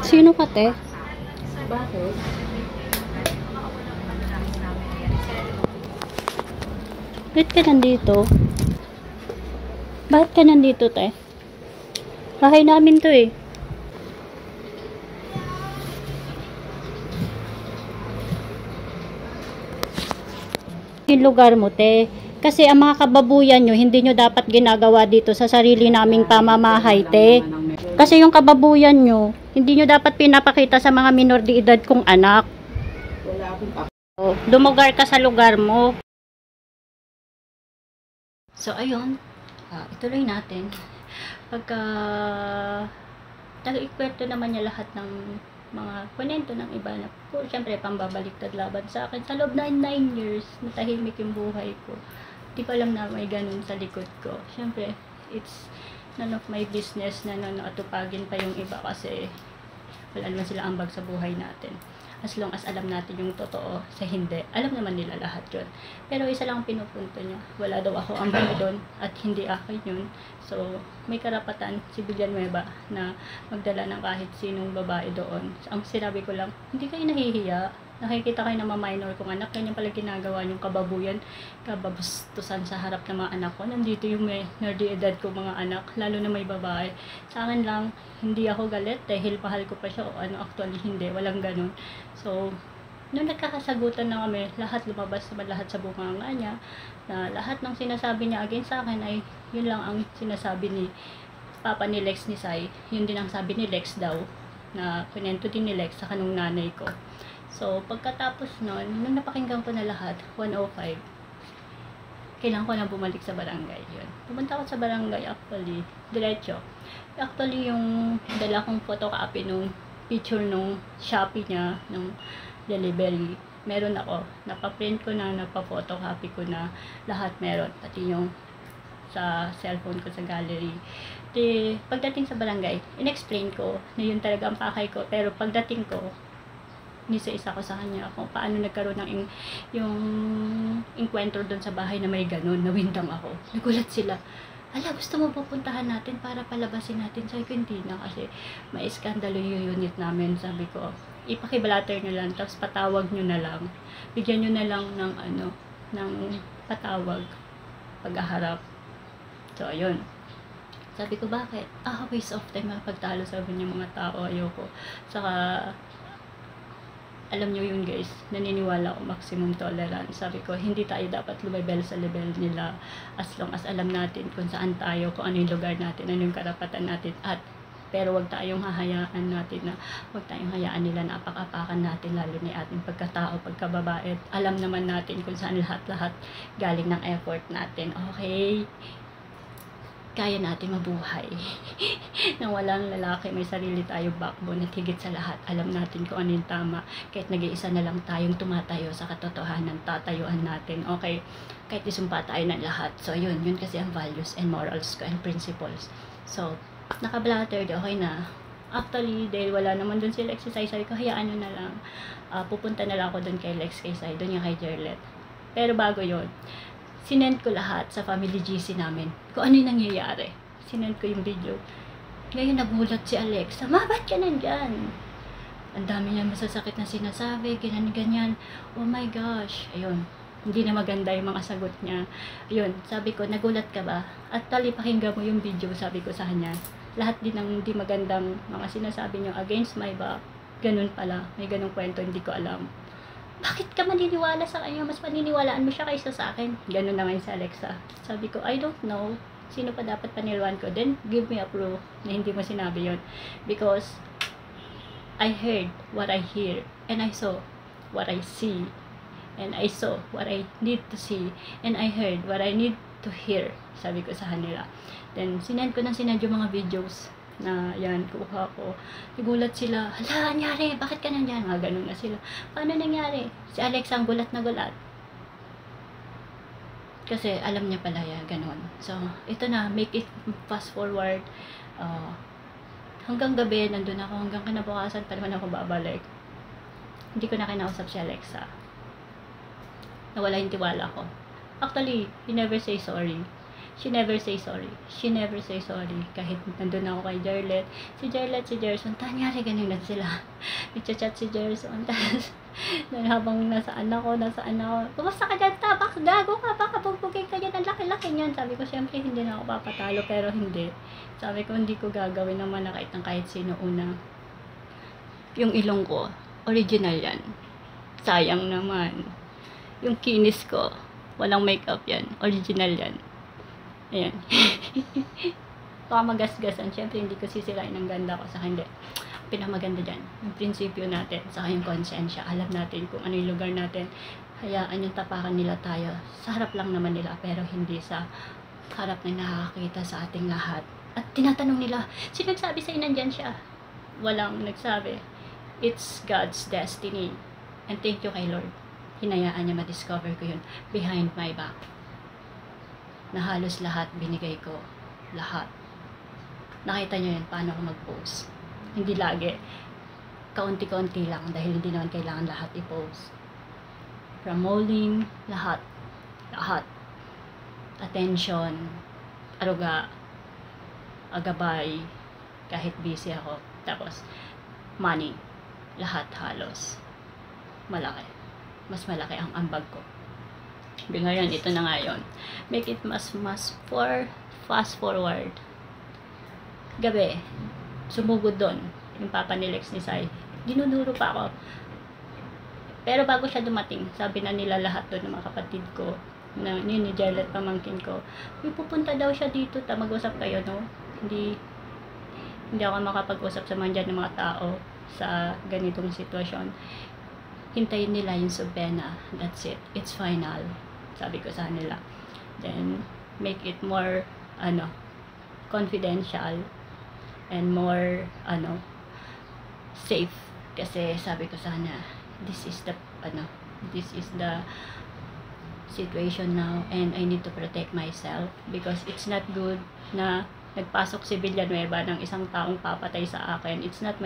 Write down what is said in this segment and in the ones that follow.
Sino ka, te? Bakit? Bakit ka nandito? Bakit ka nandito, te? Bahay namin to eh. Yung lugar mo, te. Kasi ang mga kababuyan nyo, hindi nyo dapat ginagawa dito sa sarili naming pamamahay, te. Kasi yung kababuyan nyo, hindi nyo dapat pinapakita sa mga minor de edad kong anak. Wala akong Dumugar ka sa lugar mo. So, ayun. Ituloy natin. Pagka ikwento naman niya lahat ng mga kwento ng iba na po, syempre pambabaliktad laban sa akin. Sa loob ng 9 years, natahimik yung buhay ko. Di ko alam na may ganun sa likod ko. Syempre, it's none of my business na atupagin pa yung iba kasi wala naman sila ambag sa buhay natin. As long as alam natin yung totoo sa hindi, alam naman nila lahat yun. Pero isa lang ang pinupunto niya, wala daw ako ambag doon at hindi akin yun. So, may karapatan si Villanueva na magdala ng kahit sinong babae doon. Ang sinabi ko lang, hindi kayo nahihiya. Nakikita kayo na minor kong anak, ganyan pala ginagawa yung kababuyan, kababastusan sa harap ng mga anak ko. Nandito yung may nerdy edad ko mga anak, lalo na may babae. Sa akin lang, hindi ako galit dahil pahal ko pa siya o actually hindi, walang ganun. So, nung nagkakasagutan na kami, lahat lumabas naman lahat sa bunganga niya, na lahat ng sinasabi niya against sa akin ay yun lang ang sinasabi ni Papa ni Lex ni Sai, yun din ang sabi ni Lex daw, na pinento din ni Lex sa kanong nanay ko. So, pagkatapos nun, nung napakinggan ko na lahat, 105, kailangan ko na bumalik sa barangay. Yun. Pumunta ako sa barangay actually, diretso. Actually, yung dala kong photocopy nung picture nung Shopee niya, nung delivery, meron ako. Napaprint ko na, napapotocopy ko na, lahat meron. Pati yung sa cellphone ko sa gallery. Pagdating sa barangay, in-explain ko na yun talaga ang pakay ko. Pero pagdating ko, isa ko sa kanya kung paano nagkaroon ng yung encounter doon sa bahay na may ganun, nawindang ako. Nagulat sila. Ala, gusto mo pupuntahan natin para palabasin natin? Sabi ko, hindi na kasi may iskandalo yung unit namin. Sabi ko, ipakibalater nyo lang, tapos patawag nyo na lang. Bigyan nyo na lang ng ng patawag pag-aharap. So, ayun. Sabi ko, bakit? Waste of time pagtalo, sabi niya mga tao, ayoko. Saka, alam nyo yun guys, naniniwala ko maximum tolerance. Sabi ko, hindi tayo dapat lumibel sa level nila as long as alam natin kung saan tayo, kung ano yung lugar natin, ano yung karapatan natin, pero wag tayong hahayaan natin na wag tayong hayaan nila na apak-apakan natin, lalo ni ating pagkatao, pagkababae. Alam naman natin kung saan lahat-lahat galing ng effort natin. Okay? Kaya natin mabuhay nang walang lalaki, may sarili tayo backbone at higit sa lahat, alam natin kung ano yung tama. Kahit nag-iisa na lang tayong tumatayo sa katotohanan, tatayuan natin, okay? Kahit isumpa tayo ng lahat. So, yun kasi ang values and morals ko and principles. So, naka-blattered, okay na. Actually, dahil wala naman dun sila exercise, sabi ko, hayaan nyo na lang. Pupunta na lang ako dun kay Lex, kay Sai, dun yung kay Jerlet. Pero bago yun, sinend ko lahat sa family GC namin kung ano yung nangyayari. Sinend ko yung video. Ngayon nagulat si Alexa, ba't ka nandyan? Ang dami niya masasakit na sinasabi, ganyan. Oh my gosh. Ayun, hindi na maganda yung mga sagot niya. Ayun, sabi ko, nagulat ka ba? At tali, pakinggan mo yung video, sabi ko sa kanya. Lahat din ng hindi magandang mga sinasabi niyo against my back, ganun pala. May ganung kwento, hindi ko alam. Bakit ka maniniwala sa kanya? Mas paniniwalaan mo siya kaysa sa akin. Ganun naman si Alexa. Sabi ko, I don't know. Sino pa dapat paniluan ko? Then, give me a proof na hindi mo sinabi yun. Because, I heard what I hear. And I saw what I see. And I saw what I need to see. And I heard what I need to hear. Sabi ko sa kanila. Then, sinend yung mga videos na yan, kuha ko. Nagulat sila, hala, nangyari, bakit ka nandyan? Ganun na sila. Paano nangyari? Si Alex ang gulat na gulat. Kasi alam niya pala yan, ganun. So, ito na, make it fast forward. Hanggang gabi, nandun ako, hanggang kinabukasan, pa naman ako babalik. Hindi ko na kinausap si Alexa. Nawala yung tiwala ko. Actually, he never say sorry. She never say sorry. She never say sorry. Kahit nandun ako kay Jarlet. Si Jarlet, si Gerson, tanyari ganun na sila. Nagchat-chat si Gerson. Tapos, habang nasaan ako. Kumusta ka dyan, tabak? Gago ka, baka bugbugin ka dyan. Ang laki-laki niyan. Sabi ko, syempre, hindi na ako papatalo. Pero hindi. Sabi ko, hindi ko gagawin naman na kahit sino una. Yung ilong ko, original yan. Sayang naman. Yung kinis ko, walang makeup yan. Original yan. Ayan. Baka magasgasan. Siyempre, hindi ko sisirain ang ganda ko sa hindi. Pinamaganda dyan. Yung prinsipyo natin. Saka yung konsensya. Alam natin kung ano yung lugar natin. Hayaan yung tapakan nila tayo. Sa harap lang naman nila. Pero hindi sa harap na nakakita sa ating lahat. At tinatanong nila, sino nagsabi sa'yo nandyan siya? Walang nagsabi. It's God's destiny. And thank you kay Lord. Hinayaan niya ma-discover ko yun behind my back. Na halos lahat binigay ko. Lahat. Nakita nyo yun, paano ako mag-post. Hindi lagi. Kaunti-kaunti lang dahil hindi naman kailangan lahat i-post. From molding, lahat. Lahat. Attention, aruga, agabay, kahit busy ako. Tapos, money. Lahat halos. Malaki. Mas malaki ang ambag ko. Ngayon, ito na nga yun. Make it mas fast forward. Gabi, sumugod doon. Yung papa ni Lex ni Sai. Dinuduro pa ako. Pero bago siya dumating, sabi na nila lahat doon ng mga kapatid ko, na yun ni Jarlet, pamangkin ko, may pupunta daw siya dito, mag-usap kayo, no? Hindi ako makapag-usap sa mga dyan ng mga tao sa ganitong sitwasyon. Hintayin nila yung subpena. That's it. It's final. Sabi ko sa nila. Then, make it more, confidential and more, safe. Kasi sabi ko sana, this is the situation now and I need to protect myself because it's not good na nagpasok si Villanueva ng isang taong papatay sa akin. It's not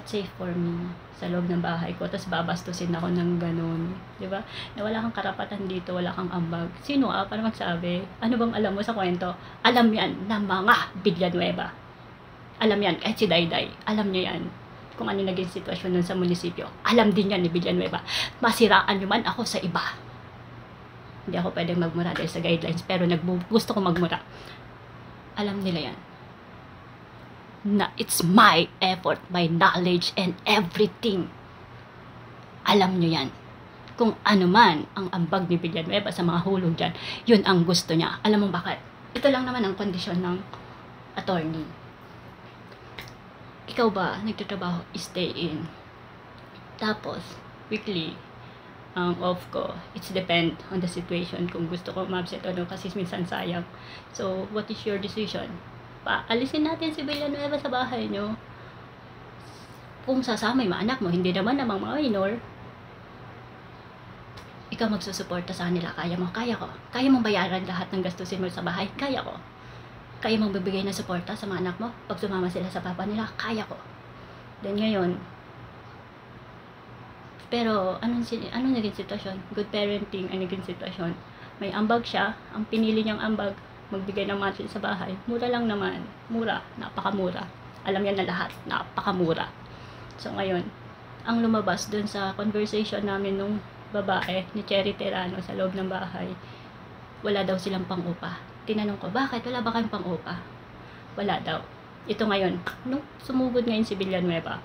safe for me sa loob ng bahay ko. Tapos babastusin ako ng ganun. Diba? Na wala kang karapatan dito, wala kang ambag. Sino para magsabi? Ano bang alam mo sa kwento? Alam yan ng mga Villanueva. Alam yan, kahit si Dayday. Alam niya yan. Kung ano naging sitwasyon nun sa munisipyo. Alam din yan ni Villanueva. Masiraan nyo man ako sa iba. Hindi ako pwedeng magmura dahil sa guidelines. Pero gusto ko magmura. Alam nila yan. Na it's my effort, my knowledge, and everything. Alam nyo yan. Kung ano man ang ambag ni Villanueva sa mga hulog dyan, yun ang gusto niya. Alam mo bakit? Ito lang naman ang kondisyon ng attorney. Ikaw ba, nagtatrabaho, stay in. Tapos, weekly, ang off ko, it's depend on the situation kung gusto ko ma-upset o no, kasi minsan sayang. So, what is your decision? Alisin natin si Villanueva sa bahay nyo. Kung sasama yung anak mo, hindi naman namang mga minor, ikaw magsusuporta sa kanila. Kaya mo, kaya ko. Kaya mong bayaran lahat ng gastusin mo sa bahay, kaya ko. Kaya mong bibigay ng suporta sa mga anak mo pag sumama sila sa papa nila, kaya ko. Then ngayon, pero anong naging sitwasyon? Good parenting ang naging sitwasyon. May ambag siya, ang pinili niyang ambag, magbigay ng monthly sa bahay. Mura lang naman. Mura. Napakamura. Alam yan na lahat. Napakamura. So ngayon, ang lumabas dun sa conversation namin nung babae ni Cherry Terano sa loob ng bahay, wala daw silang pang-upa. Tinanong ko, bakit? Wala ba kayong pang-upa? Wala daw. Ito ngayon, nung sumugod ngayon si Villanueva,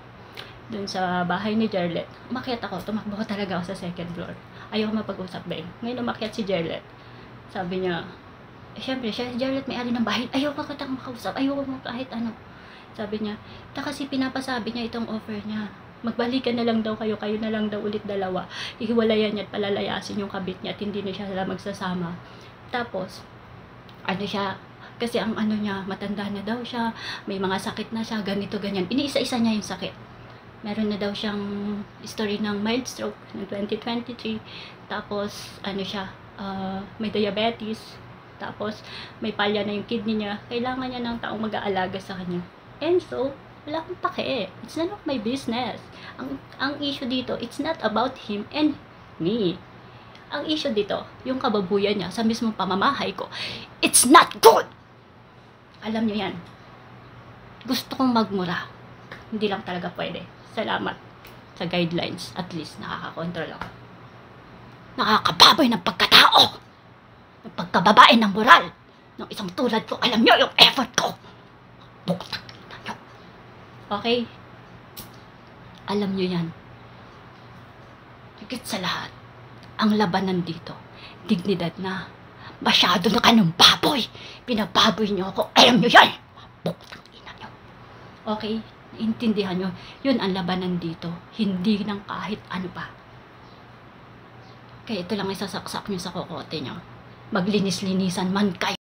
dun sa bahay ni Jarlet, umakyat ako, tumakbo ko talaga ako sa second floor. Ayaw ko mapag-usap ba. Ngayon umakyat si Jarlet. Sabi niya, syempre, siya si Jarlet may-ari ng bahay. Ayaw ko kitang makausap. Ayaw ko kahit ano. Sabi niya, kasi pinapasabi niya itong offer niya. Magbalikan na lang daw kayo na lang daw ulit dalawa. Ihiwalayan niya at palalayasin yung kabit niya at hindi na siya magsasama. Tapos, kasi ang niya, matanda na daw siya, may mga sakit na siya, ganito, ganyan. Iniisa-isa niya yung sakit. Meron na daw siyang history ng mild stroke ng 2023. Tapos, may diabetes. Tapos, may palya na yung kidney niya. Kailangan niya ng taong mag-aalaga sa kanya. And so, wala akong pake. It's none of my business. Ang issue dito, it's not about him and me. Ang issue dito, yung kababuyan niya sa mismong pamamahay ko, it's not good! Alam niyo yan. Gusto kong magmura. Hindi lang talaga pwede. Salamat sa guidelines. At least nakakakontrol ako. Nakakababoy ng pagkatao. Ng pagkababae ng moral. Ng isang tulad ko. Alam niyo yung effort ko. Buktak na niyo. Okay? Alam niyo yan. Higit sa lahat, ang labanan dito, dignidad na. Masyado na kanong baboy. Pinababoy niyo ako. Alam niyo yan. Buktak ina niyo. Okay? Intindihan niyo. Yun ang labanan dito. Hindi ng kahit ano pa. Kaya ito lang isasaksak niyo sa kokote niyo. Maglinis-linisan man kayo.